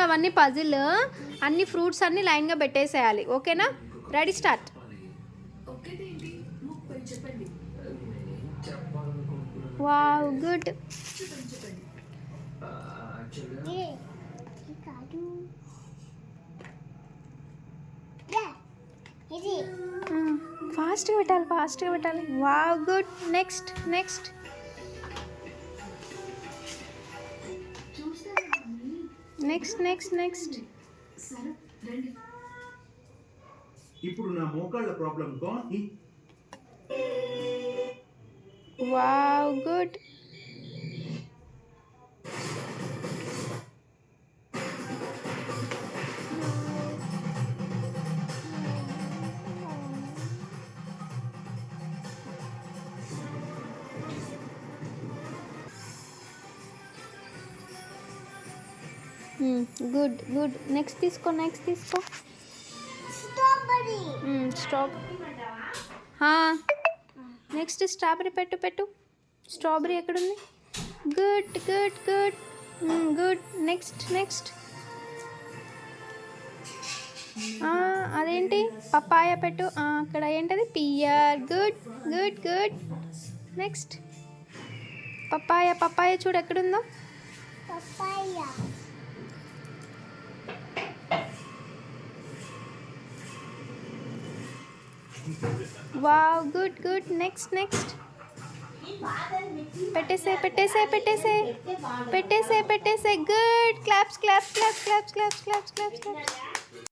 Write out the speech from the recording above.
అవన్నీ పజిల్ అన్ని ఫ్రూట్స్ అన్ని లైన్గా పెట్టేసేయాలి. ఓకేనా? Ready start. Wow good. ఫాస్ట్గా పెట్టాలి. Wow good. నెక్స్ట్ ఇప్పుడు నా మోకాళ్ళ ప్రాబ్లం గాని. Wow good. గుడ్. నెక్స్ట్ తీసుకో. స్ట్రాబెరీ. నెక్స్ట్ స్ట్రాబెరీ పెట్టు. స్ట్రాబెరీ ఎక్కడుంది? గుడ్. నెక్స్ట్ అదేంటి? పపాయ పెట్టు. అక్కడ ఏంటది? పియర్. గుడ్. నెక్స్ట్ పపాయ చూడు ఎక్కడుందో. Wow good. నెక్స్ట్ పెట్టేసే. గుడ్. క్లాప్స్.